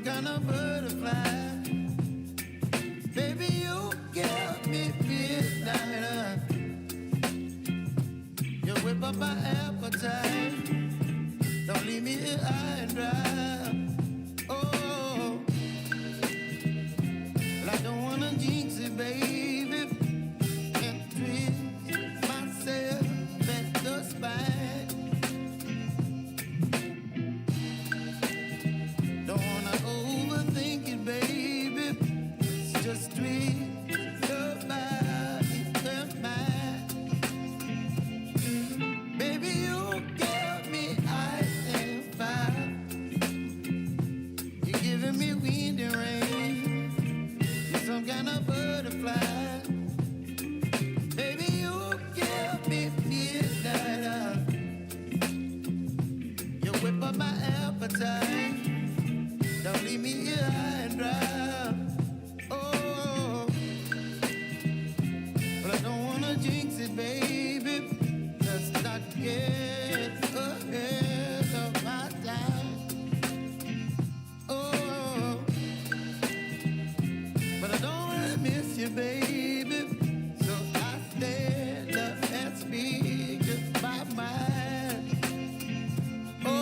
kind of butterfly. Baby, you give me midnight. You whip up my appetite. Don't leave me here high and dry. Oh, well, I don't wanna jinx it, baby, and twist myself at the spine. Don't wanna overthink it, baby. It's just twist your body and mine. Baby, you give me ice and fire. You're giving me wind and rain. You're some kind of butterfly. Baby, you give me midnight. You whip up my appetite. Don't leave me here high and dry. Oh, but I don't wanna jinx it, baby. Let's not get ahead of my time. Oh, but I don't wanna miss you, baby. So I stand up and speak my mind. Oh.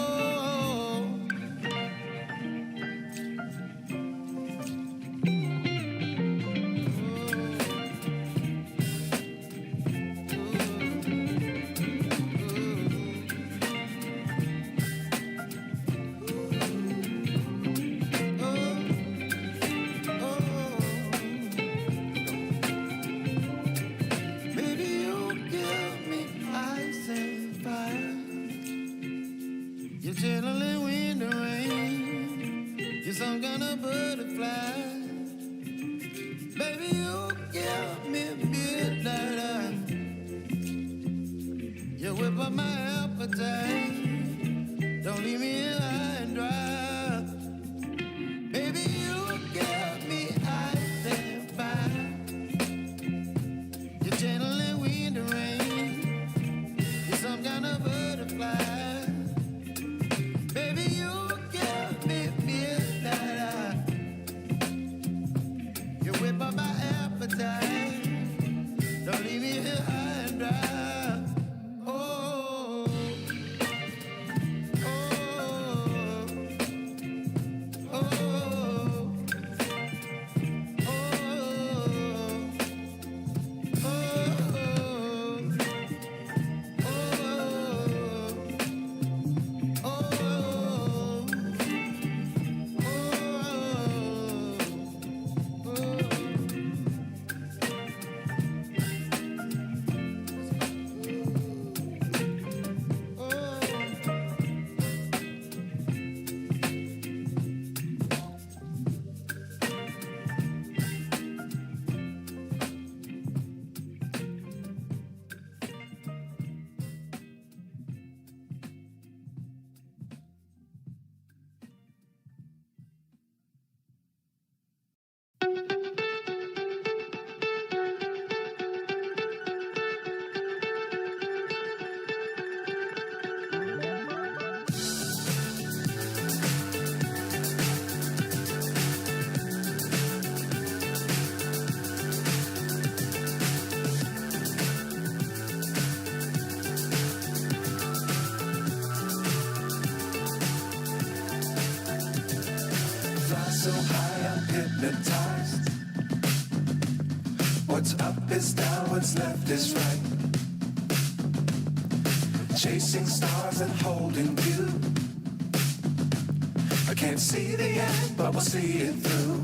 Chilling wind and rain, you're some kind of butterfly. Baby, you give me midnight. You whip up my appetite. Don't leave me here high and dry. Baby, you give me ice and fire. You're channeling wind and rain. You're some kind of butterfly. Baby, you give me midnight. You whip up my appetite. Don't leave me here high and dry. Oh, oh, oh, oh, so high I'm hypnotized. What's up is down, what's left is right. Chasing stars and holding you. I can't see the end, but we'll see it through.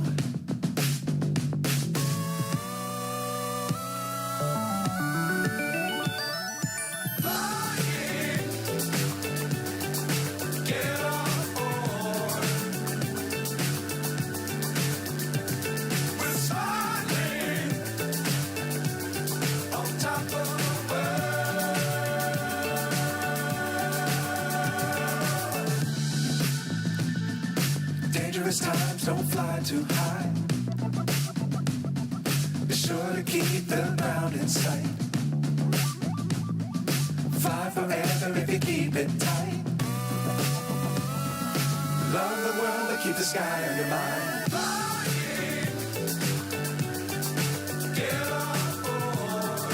Times don't fly too high. Be sure to keep the ground in sight. Fly forever if you keep it tight. Love the world, but keep the sky on your mind. Get on board.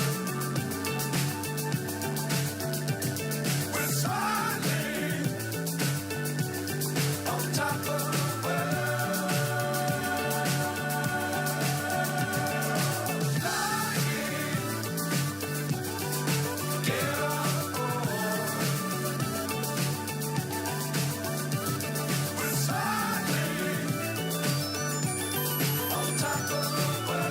We're smiling on top of the world. Flying. Get on board. We're smiling on top of the world.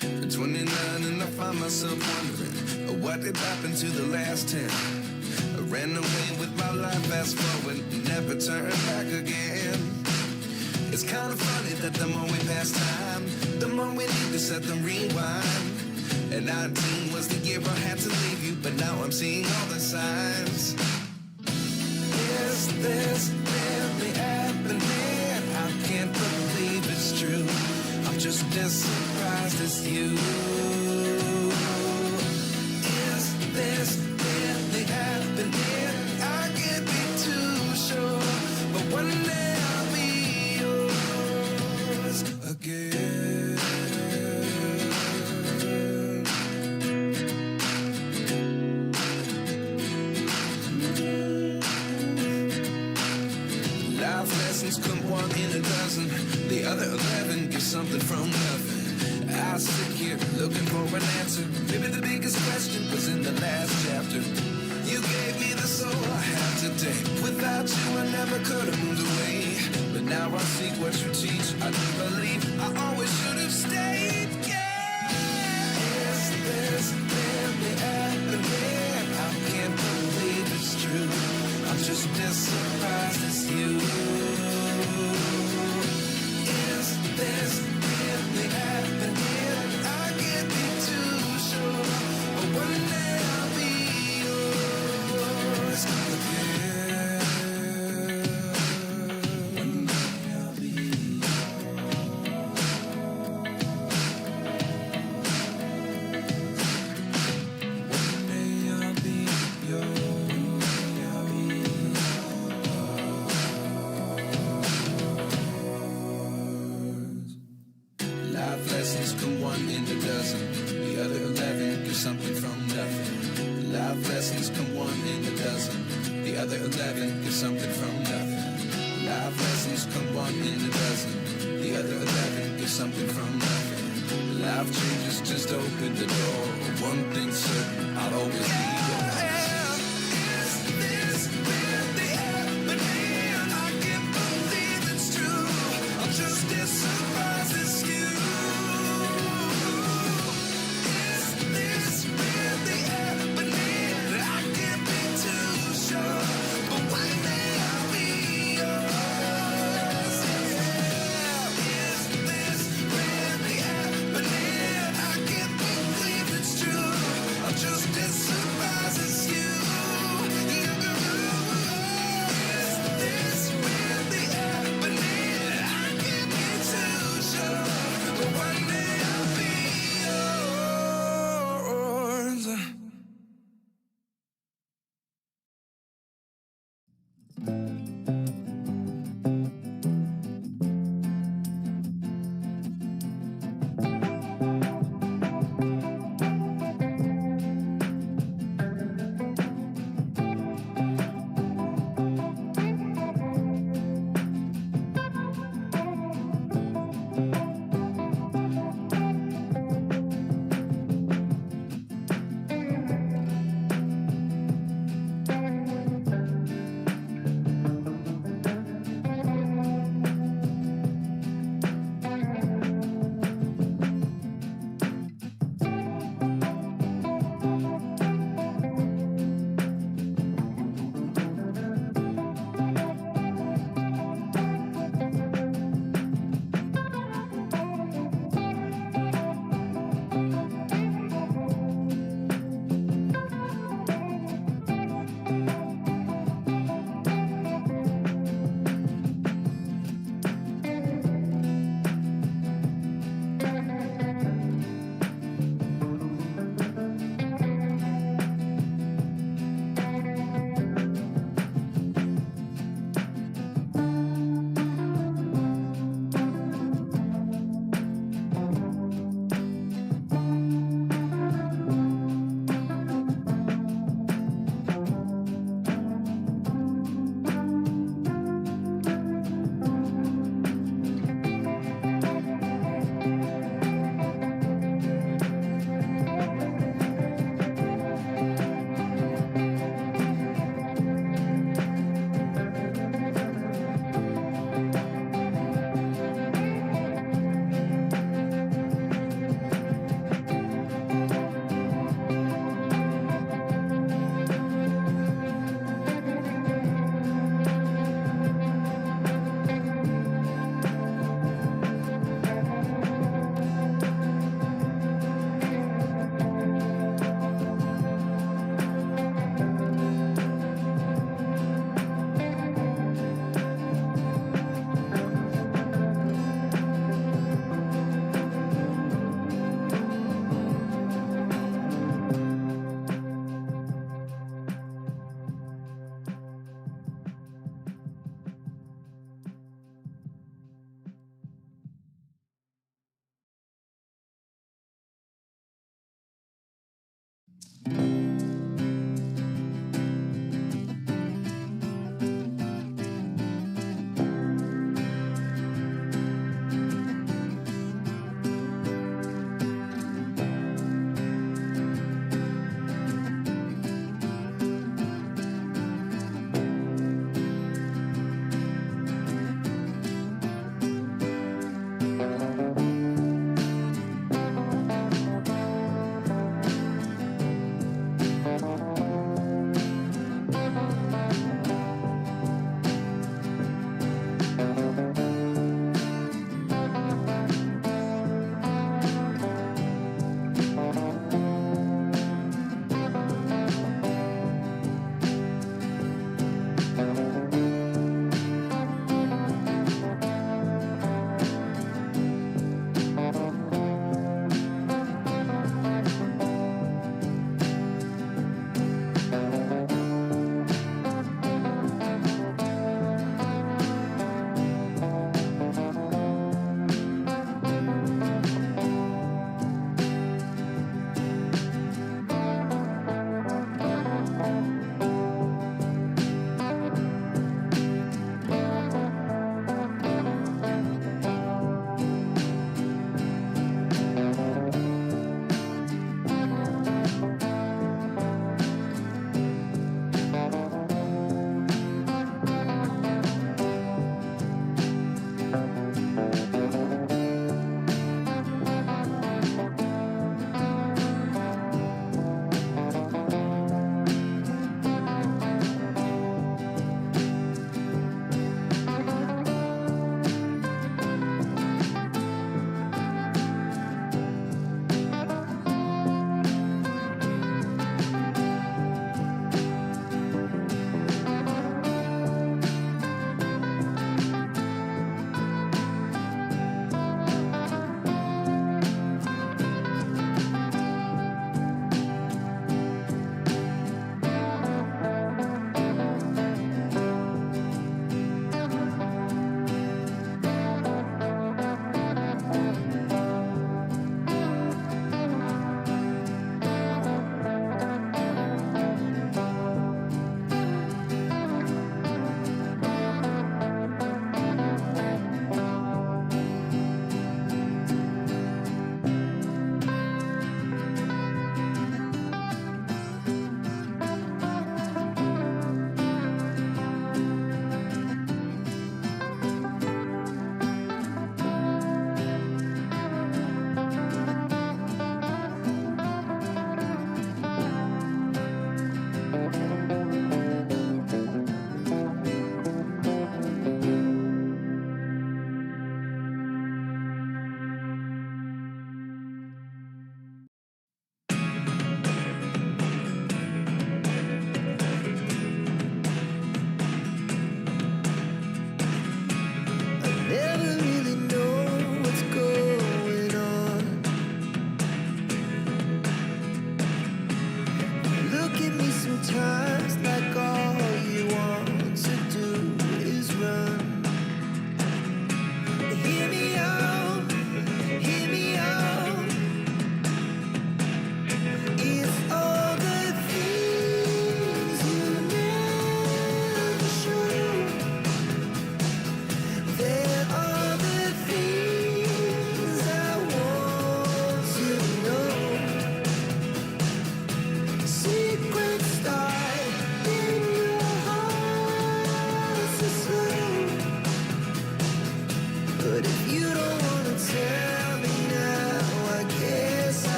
At 29 and I find myself wondering what did happen to the last 10. I ran away with my life, fast forward, never turn back again. It's kind of funny that the more we pass time, the more we need to set the rewind. And 19 was the year I had to leave you, but now I'm seeing all the signs. Is this really happening? I can't believe it's true. I'm just as surprised as you. Is this really happening? I can't be too sure, but one day I'll be yours again. Life lessons come one in a dozen. The other 11 get something from nothing. I sit here looking for an answer. Maybe the biggest question was in the last chapter. You gave me the soul I have today. Without you I never could have moved away. But now I see what you teach. I do believe I always should have stayed. Yeah. Is this really happening? I can't believe it's true. I'm just as surprised as you. Is this really happening? I can't be too sure, but one day I'll be yours again. One day I'll be One day I'll be Life lessons come one in a dozen. The other 11 get something from nothing. Life lessons come one in a dozen. The other 11 get something from nothing. Life lessons come one in a dozen. The other 11 get something from nothing. Life changes just open the door. One thing's certain, I'll always be yours. Is this really happening? I can't believe it's true. I'm just as surprised as you. Is this really happening? I can't be too sure, but one day I'll be yours. Yeah. Is this really happening? I can't believe it's true. I'm just as surprised as you. Is this really happening? I can't be too sure, but one day I'll be yours.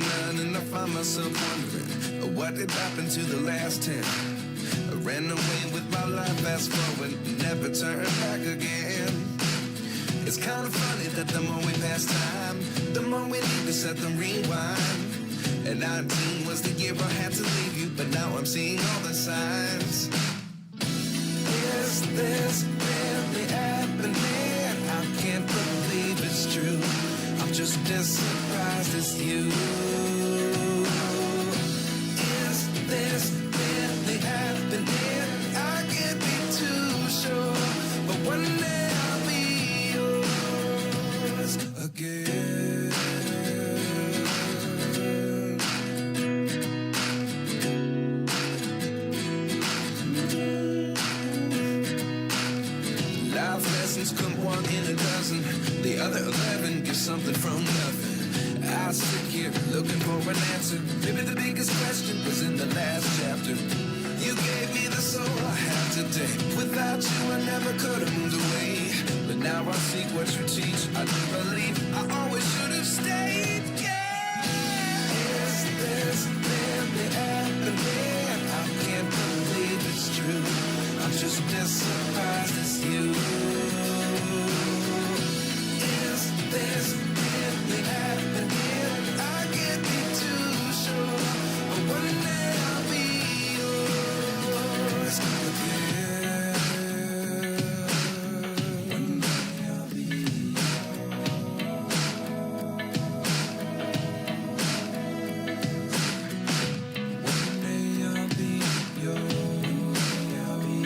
29 and I find myself wondering, what did happen to the last 10? I ran away with my life, fast forward, never turn back again. It's kind of funny that the more we pass time, the more we need to set them rewind. And 19 was the year I had to leave you, but now I'm seeing all the signs. Is this really happening? I can't believe it's true. I'm just as surprised as you. Is this really happening? I can't be too sure, but one day I'll be yours again. Life lessons come one in a dozen, the other 11 get something from nothing. I sit here looking for an answer. Maybe the biggest question was in the last chapter. You gave me the soul I have today. Without you I never could have moved away. But now I seek what you teach. I do believe I always should have stayed. Yeah. Is this really happening? I can't believe it's true. I'm just as surprised as you. Is this really happening? I can't be too sure, but one day I'll be yours again. One day I'll be yours. One day I'll be yours. I'll be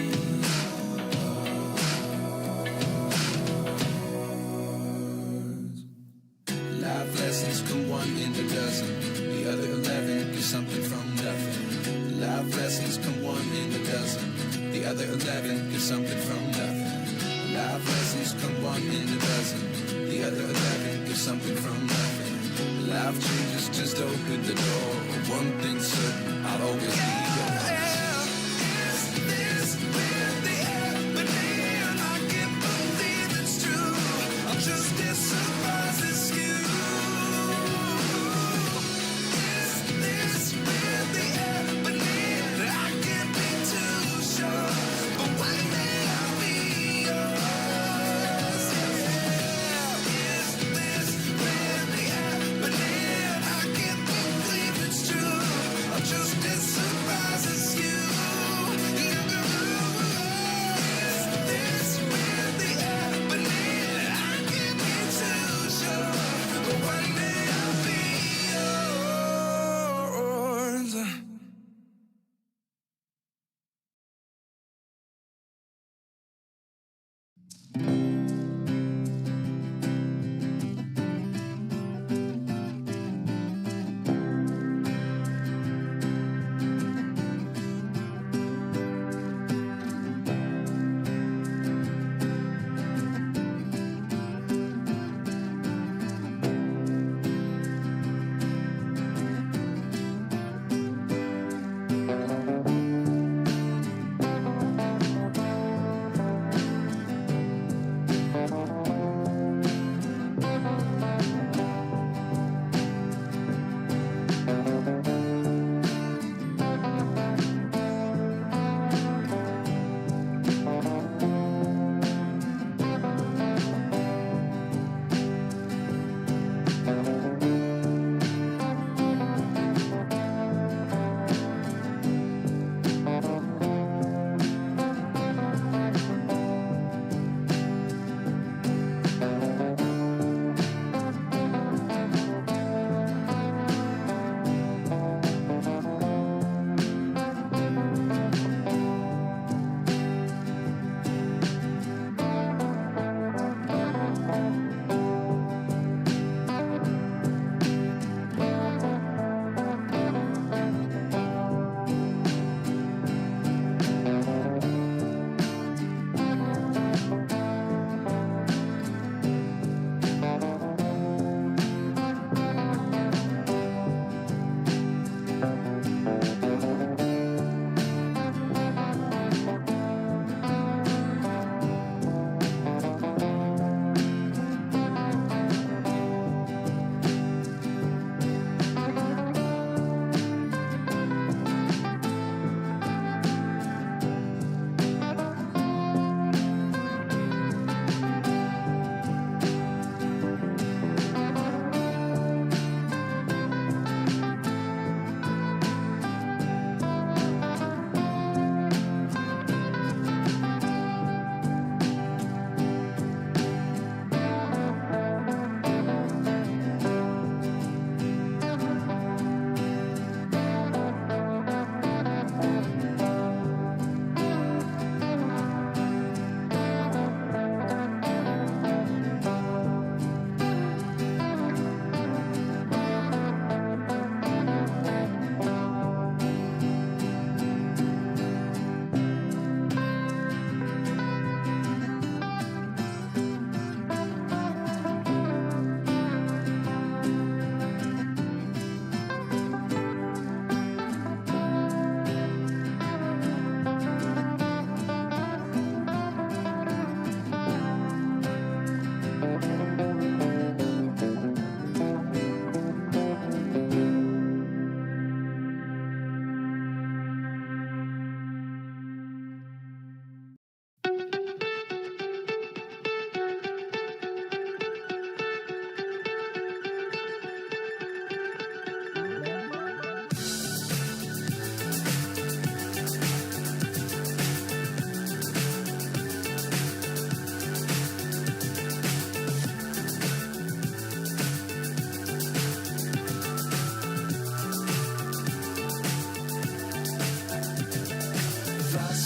life lessons come one in a dozen, the other 11 get something from nothing. Life lessons come one in a dozen, the other 11 get something from nothing. Life lessons come one in a dozen, the other 11 get something from nothing. Life changes just open the door. One thing's certain, I'll always be yours. Is this really happening? I can't believe it's true. I'm just as surprised as you. Is this really happening? I can't be too sure, but one day I'll be yours. Yeah. Is this really happening? I can't believe it's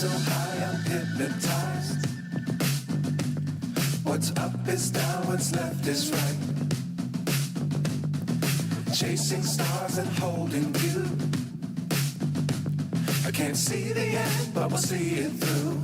so high I'm hypnotized. What's up is down, what's left is right. Chasing stars and holding you. I can't see the end, but we'll see it through.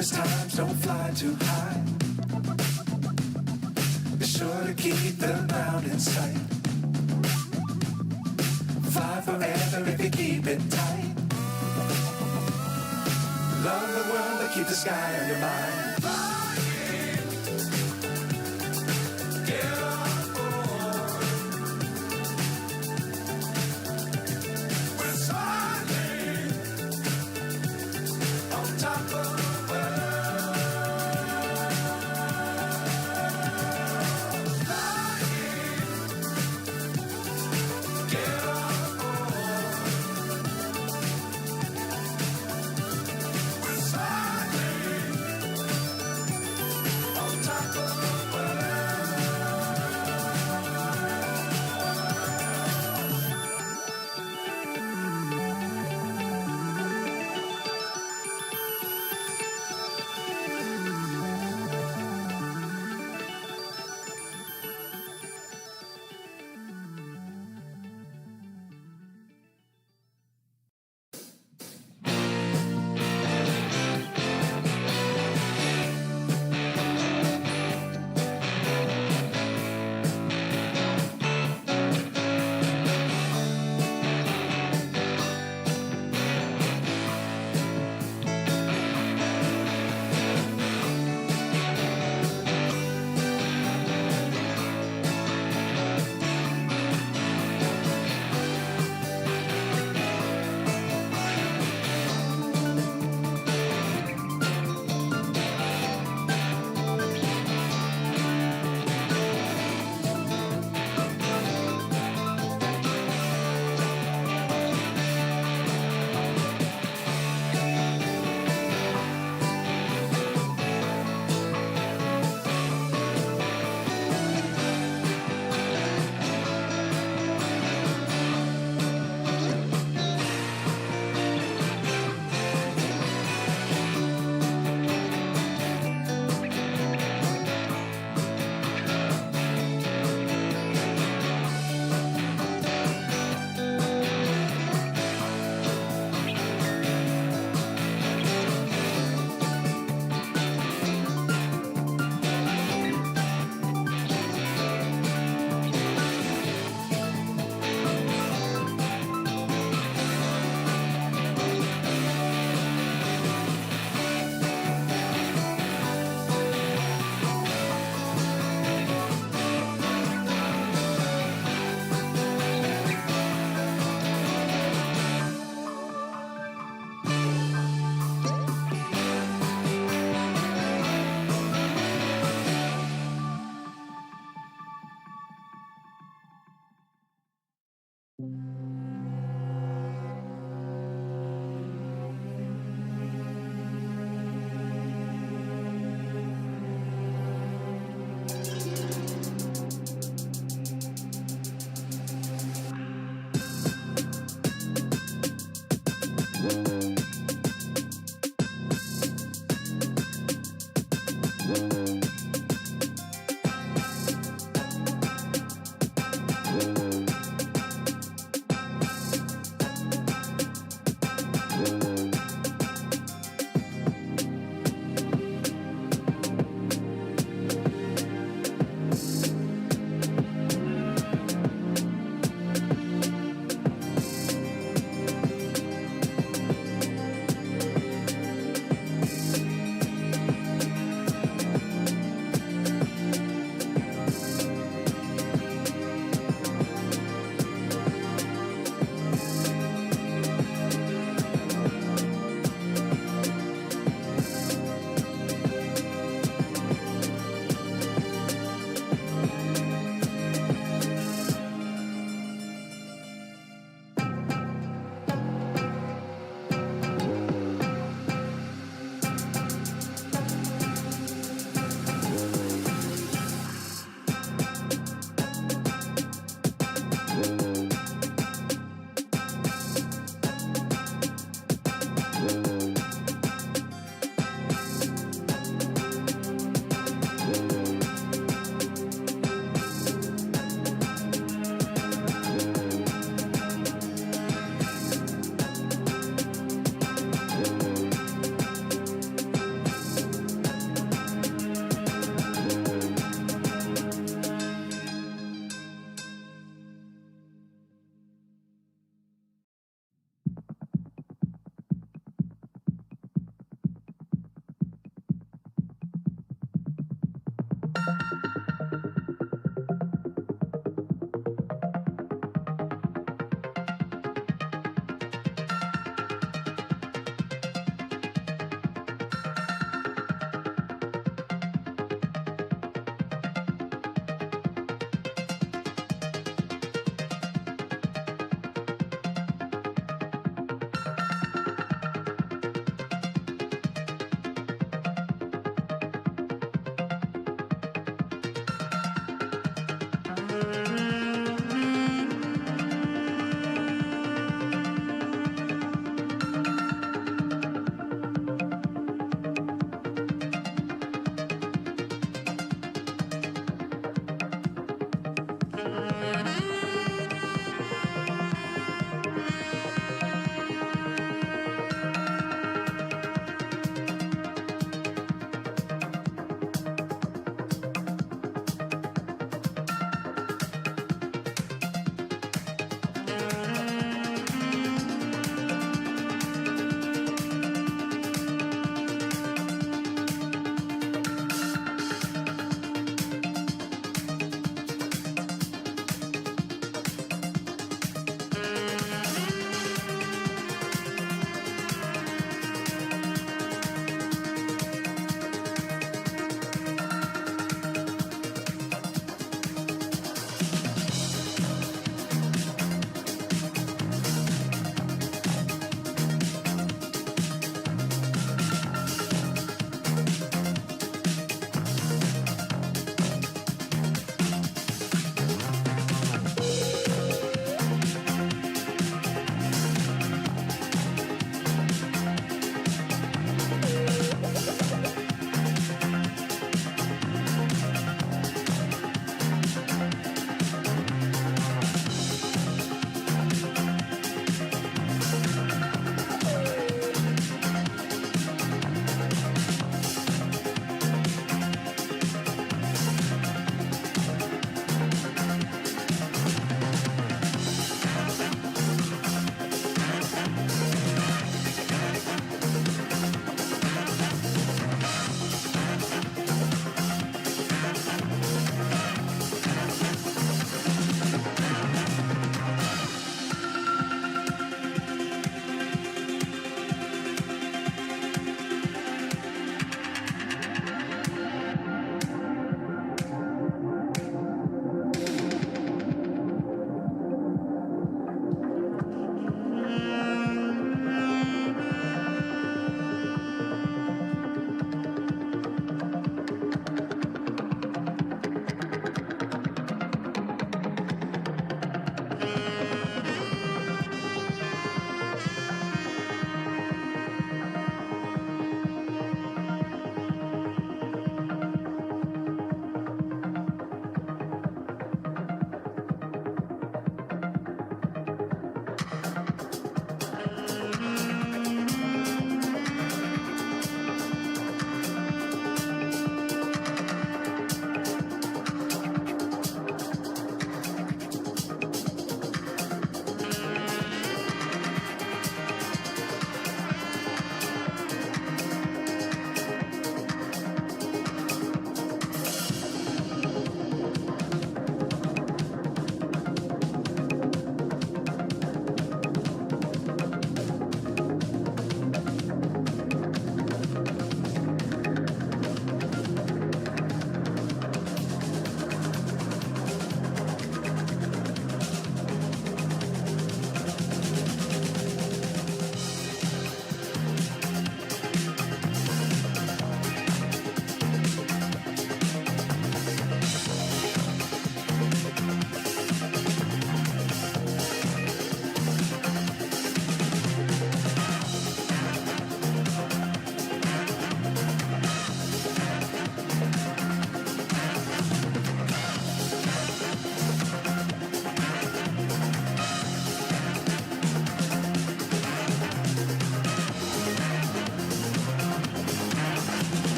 Times don't fly too high. Be sure to keep the ground in sight. Fly forever if you keep it tight. Love the world but keep the sky on your mind. Get on board. We're soaring on top of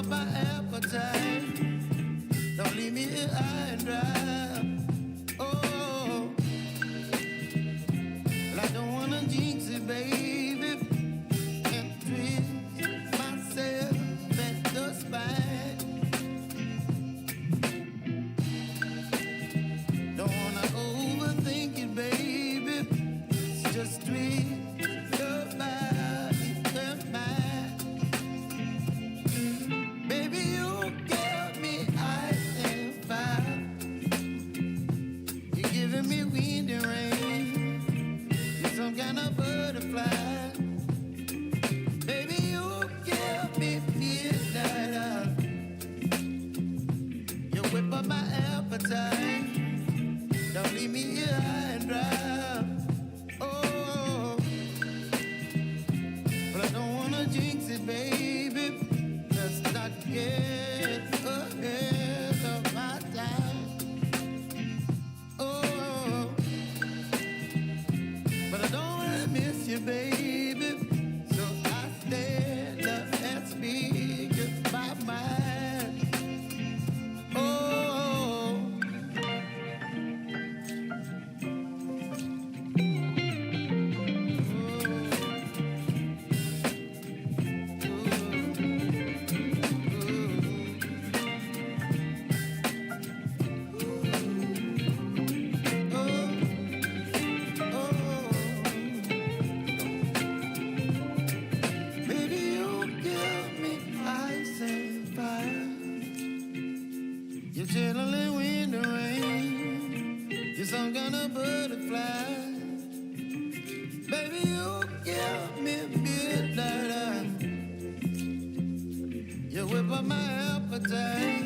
up my appetite. Don't leave me here high and dry. Oh, well, I don't wanna jinx it, baby, and twist myself at the spine. Don't wanna overthink it, baby. It's just twist your body and mine. Baby, you give me ice and fire. You're giving me wind and rain. You're some kind of butterfly. Baby, you give me midnight. You whip up my appetite. Don't leave me here high and dry. Oh, but I don't wanna jinx it, baby. Let's not get ahead of my time. Oh, but I don't wanna miss you, baby. So I stand up and speak my mind. Oh. Baby, you give me ice and fire. You're channeling wind and rain. You're some kind of butterfly. Baby, you give me midnight. You whip up my appetite.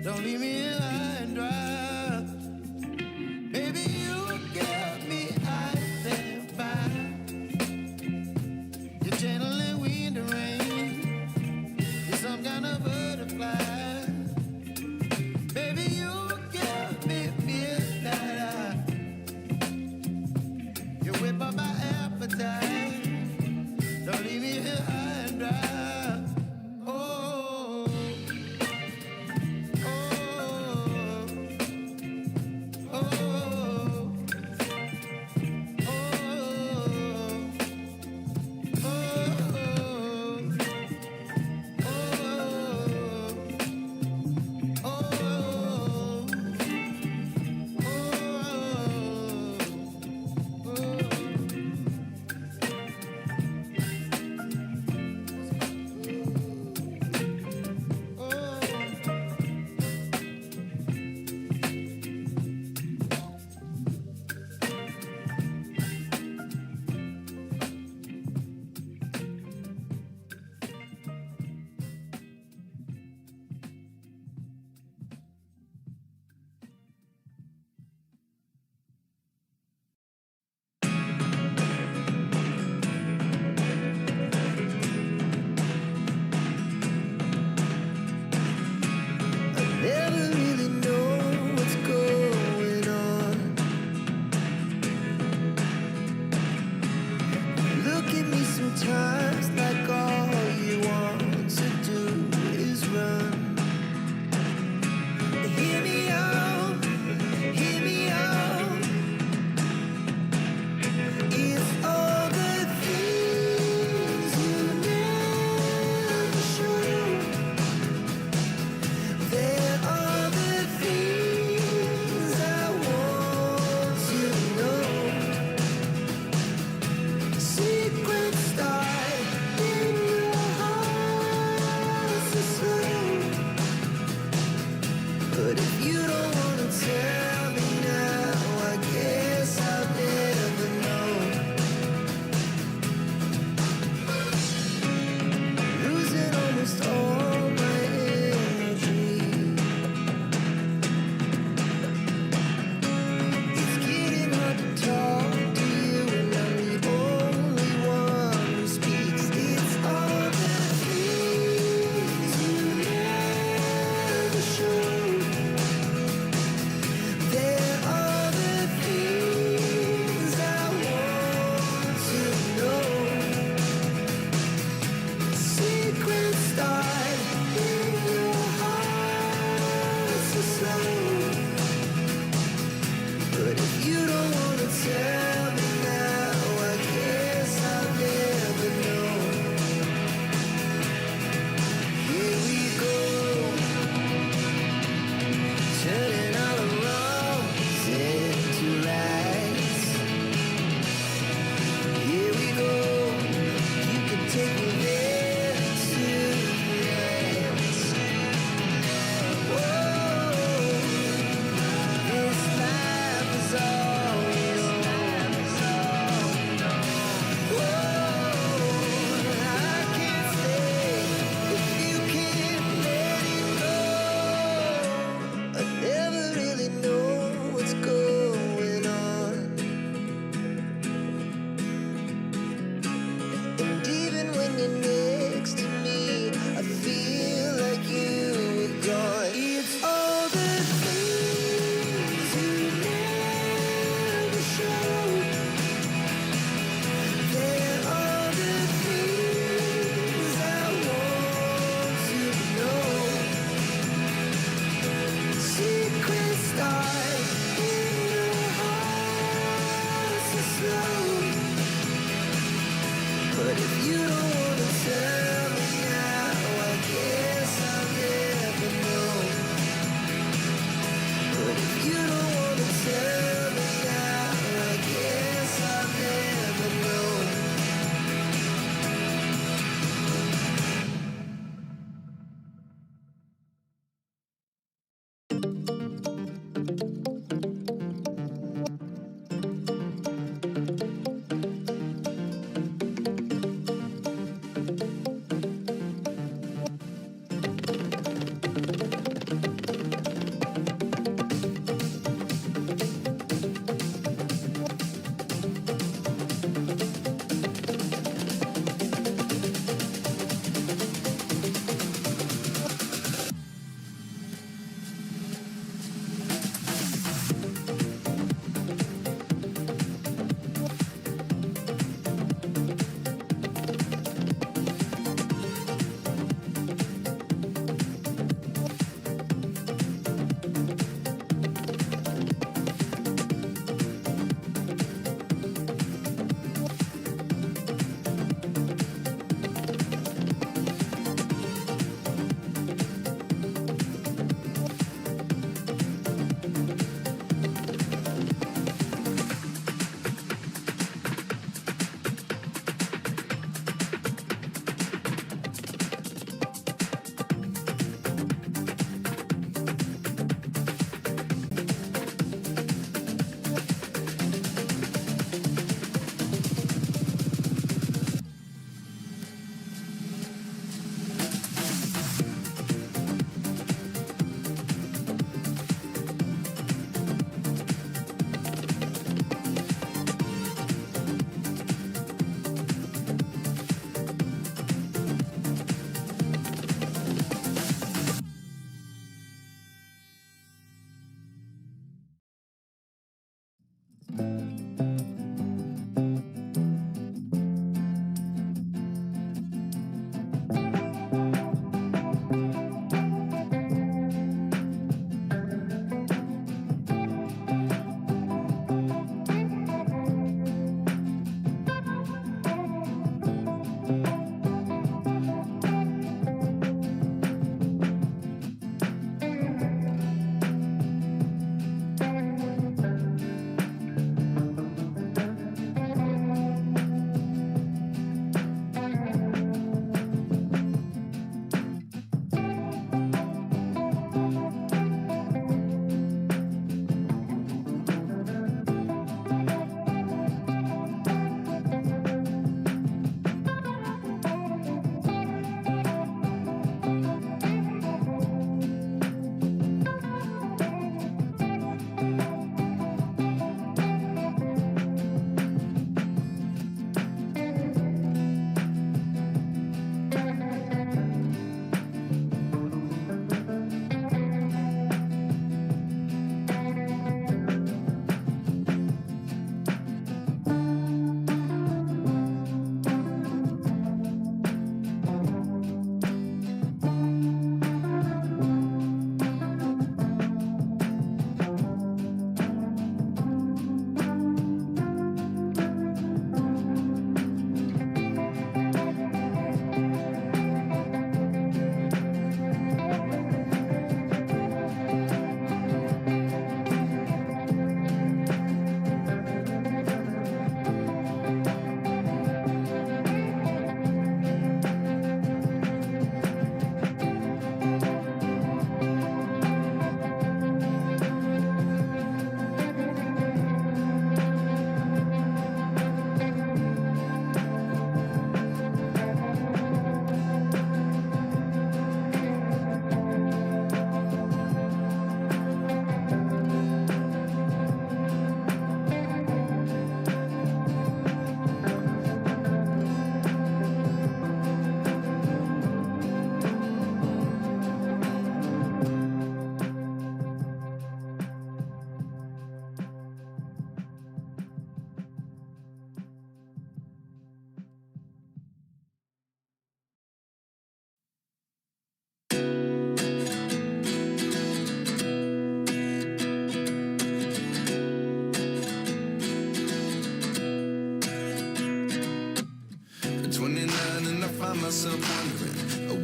Don't leave me here high and dry. Baby, you give me ice and fire. You're channeling wind and rain. You're some kind of butterfly. Baby, you give me midnight. You whip up my appetite. Don't leave me here high and dry. Oh, oh, oh, oh, oh, oh.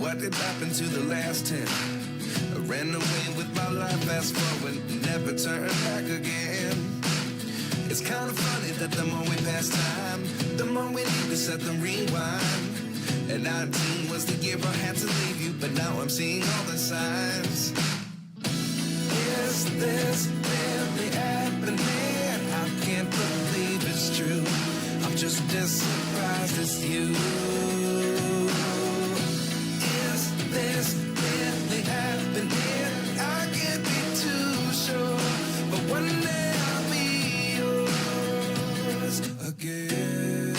What did happen to the last 10? I ran away with my life, fast forward, never turn back again. It's kind of funny that the more we pass time, the more we need to set the rewind. And 19 was the year I had to leave you, but now I'm seeing all the signs. Is this really happening? I can't believe it's true. I'm just as surprised as you. Is this really happening? I can't be too sure, but one day I'll be yours again.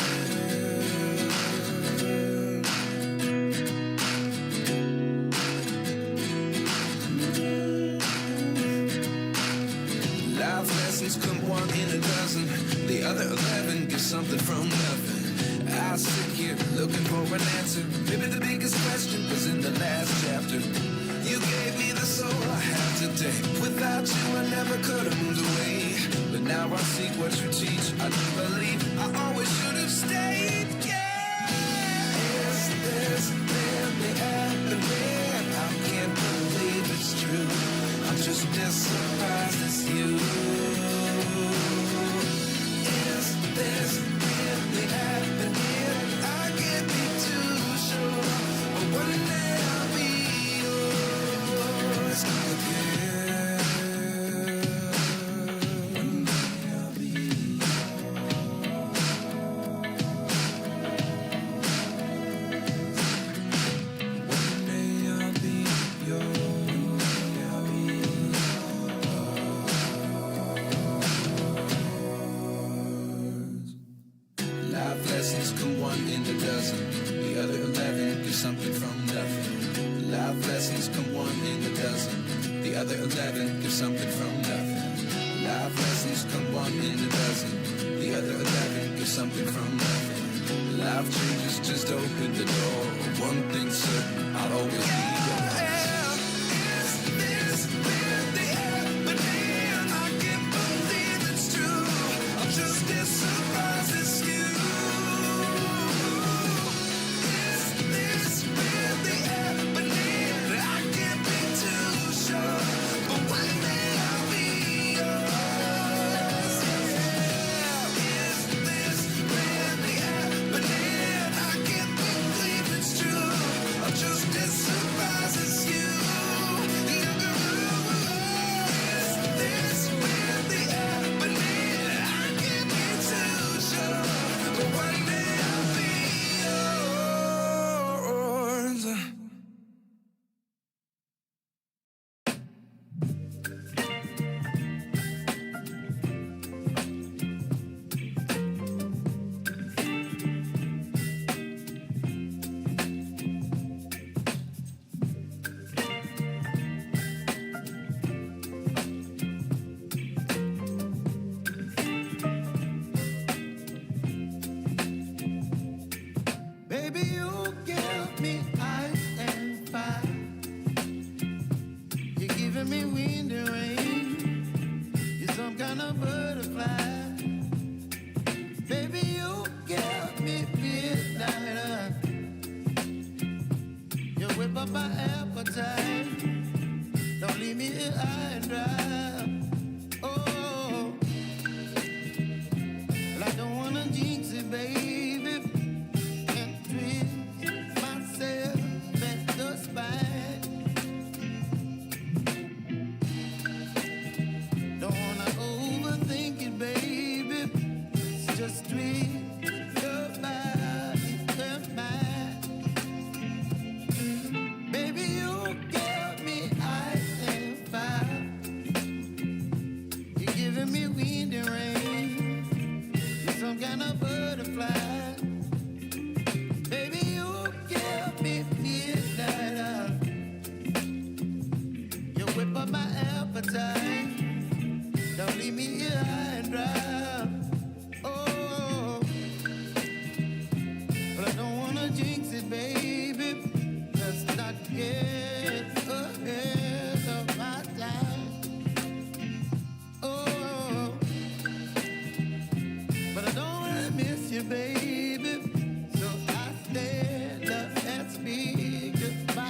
Life lessons come one in a dozen. The other 11 get something from nothing. I sit here looking for an answer. Maybe the biggest question was in the last chapter. You gave me the soul I have today. Without you I never could have moved away. But now I see what you teach. I do believe I always should have stayed. Yeah. Is this really happening? I can't believe it's true. I'm just as surprised as you. Is this really happening? I can't be too sure, but one day I'll be yours again. One day I'll be yours. One day I'll be yours. I'll be life lessons come one in a dozen. The other 11 get something from nothing. Life lessons come one in a dozen. The other 11 get something from nothing. Life lessons come one in a dozen. The other 11 get something from nothing. Life changes just open the door. One thing's certain, I'll always be yours. Is this really happening? I can't believe it's true. I'm just as surprised as you. Is this really happening? I can't be too sure, but one day I'll be yours. Yeah. Is this really happening? I can't believe it's true. I'm just as surprised as you. Is this really happening? I can't be too sure, but one day I'll be yours. Baby, you give me ice and fire. You're giving me wind and rain. You're some kind of butterfly. Baby, you give me midnight. You whip up my appetite. Don't leave me here high and dry. Oh, well, I don't wanna jinx it, baby. And twist myself at the spine. Don't wanna overthink it, baby. It's just twist your body and mine. Baby, you give me ice and fire. You're giving me wind and rain. You're some kind of butterfly. Baby, you give me midnight. You whip up my appetite. Don't leave me here high and dry. Oh, but I don't wanna jinx it, baby. Let's not get ahead of my time. Oh, but I don't wanna miss you, baby. So I stand up and speak goodbye.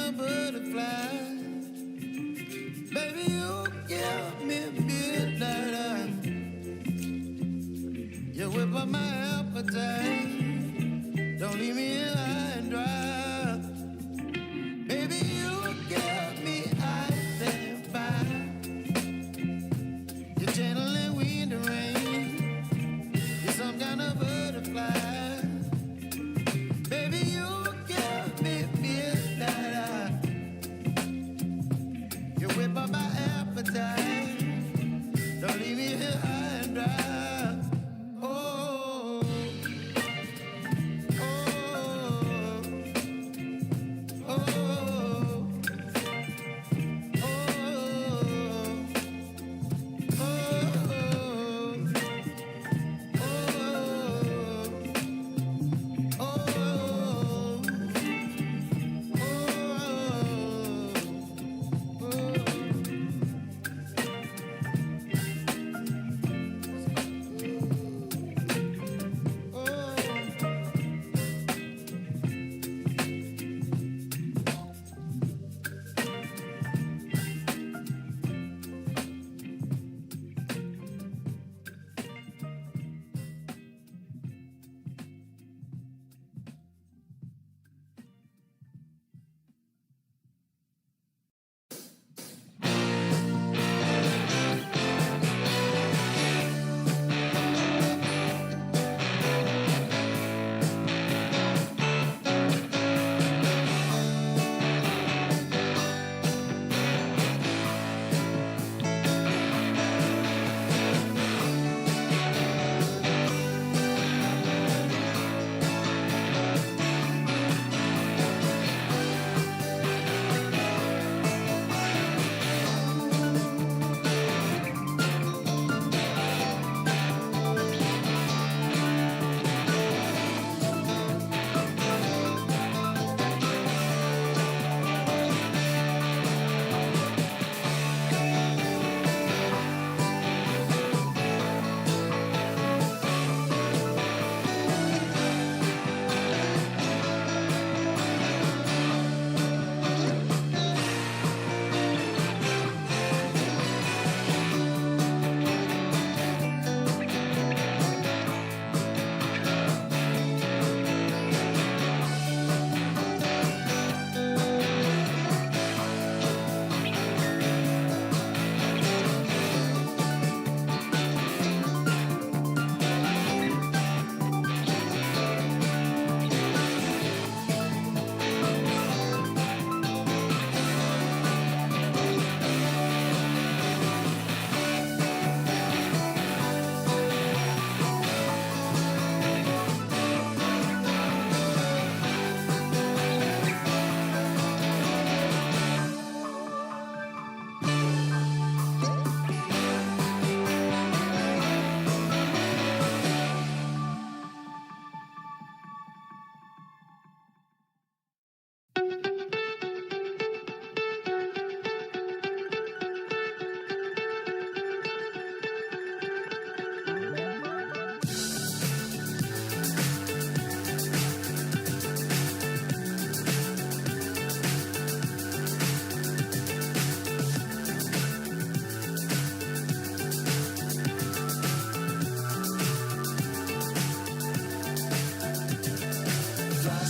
of butterflies. Baby, you give me midnight. You whip up my appetite. Don't leave me here high and dry. Baby, you give me ice and fire. You're gentle and wind and rain. You're some kind of butterfly. Baby, you give me midnight. You whip up my appetite. Don't leave me here high and dry.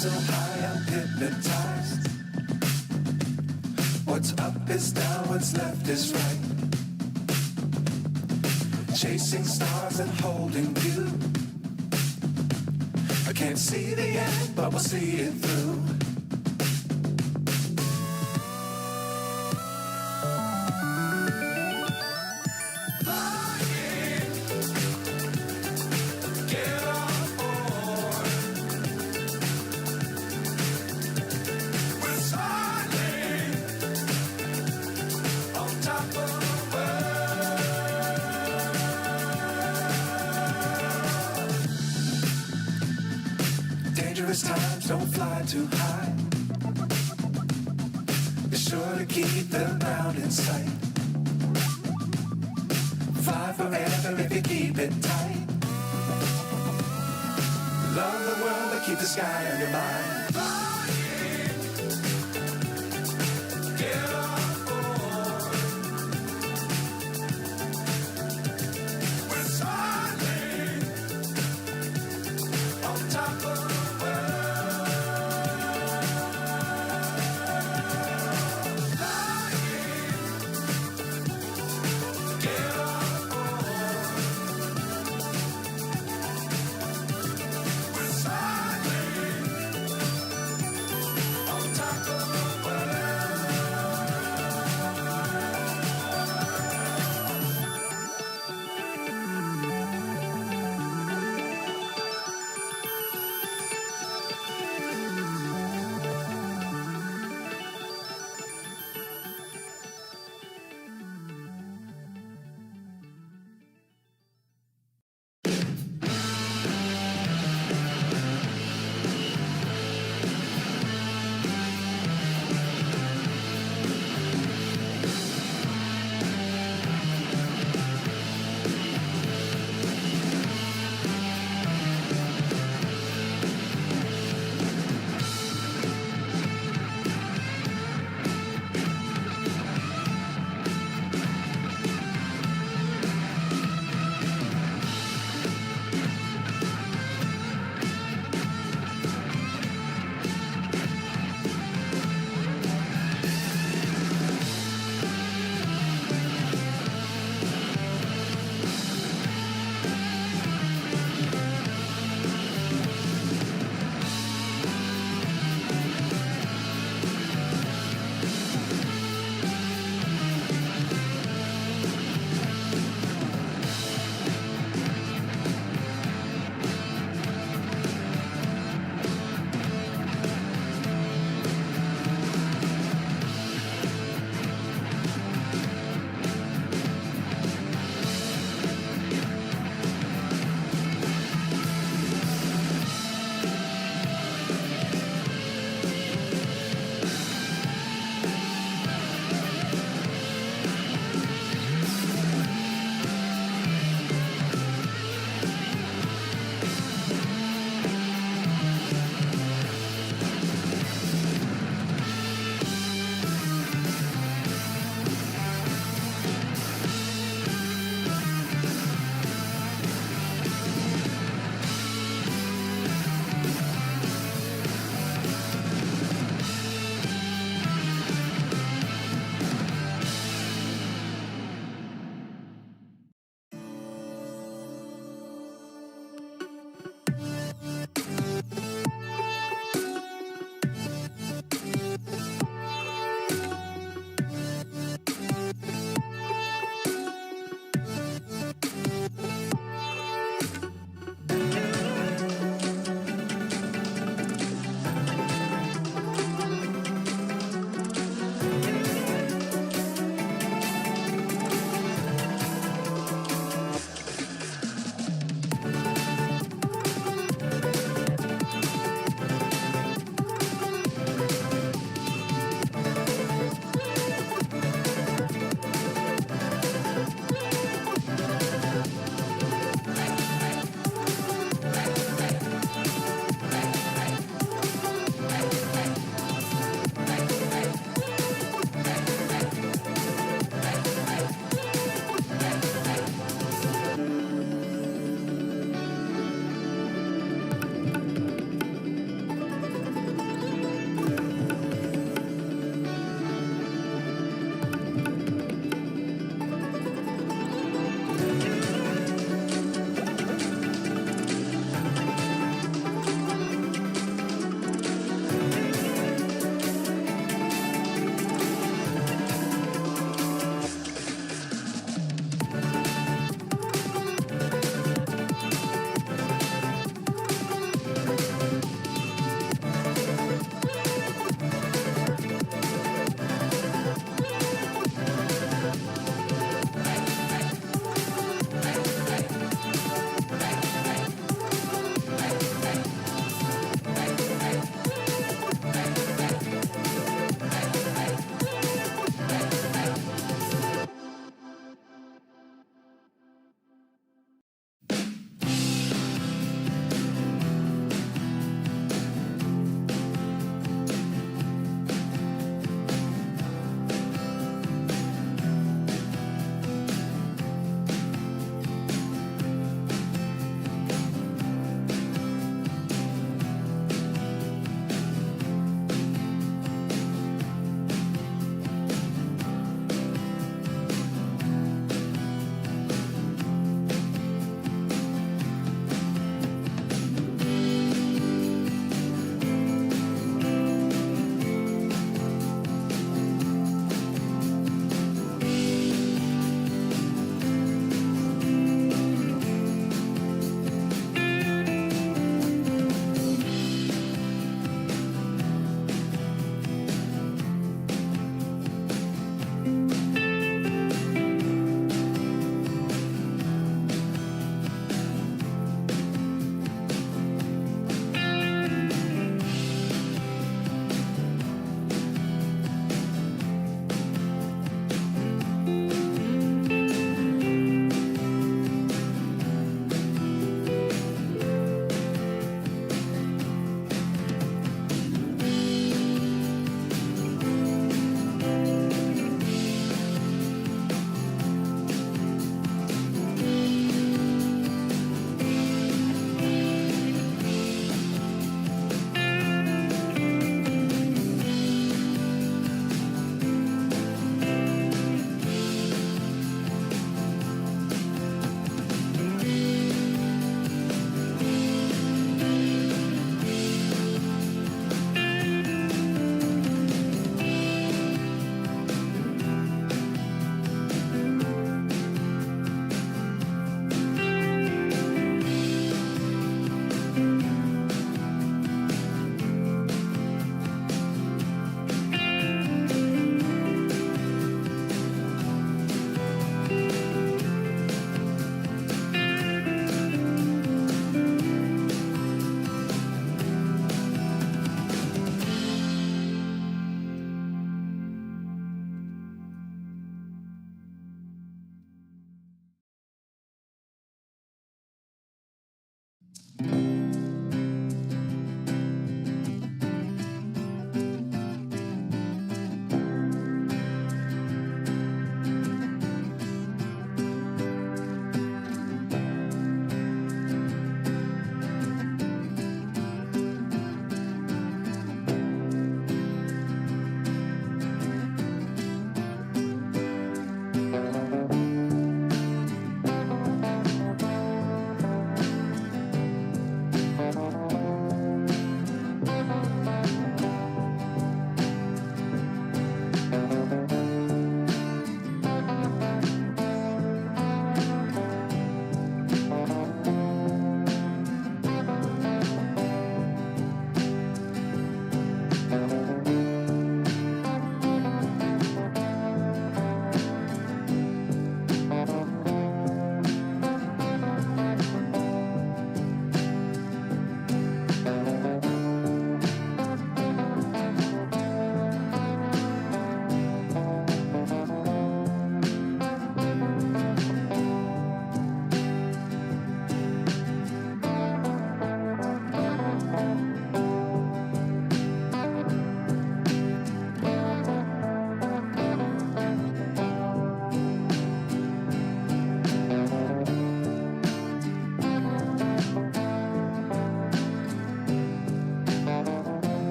So high I'm hypnotized. What's up is down, what's left is right. Chasing stars and holding you. I can't see the end, but we'll see it through. Dangerous times, don't fly too high. Be sure to keep the ground in sight. Fly forever if you keep it tight. Love the world, but keep the sky on your mind.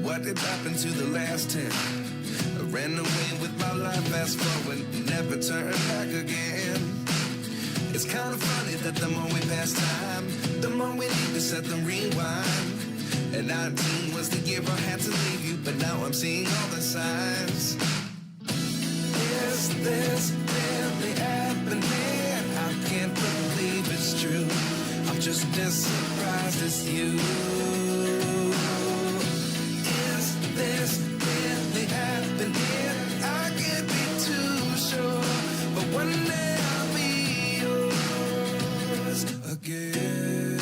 What did happen to the last 10? I ran away with my life, fast forward, never turn back again. It's kind of funny that the more we pass time, the more we need to set them rewind. And 19 was the year I had to leave you, but now I'm seeing all the signs. Is this really happening? I can't believe it's true. I'm just as surprised as you. Is this really happening? I can't be too sure, but one day I'll be yours again.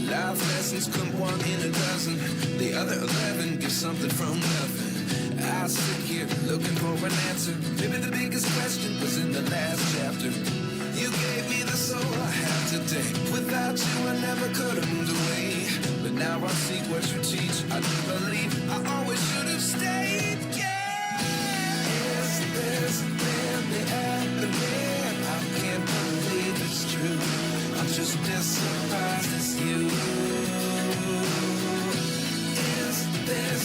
Life lessons come one in a dozen. The other 11 get something from nothing. I sit here looking for an answer. Maybe the biggest question was in the last chapter. You gave me the soul I have today. Without you I never could have moved away. But now I see what you teach. I do believe I always should have stayed. Yeah. Is this really happening? I can't believe it's true. I'm just as surprised as you. Is this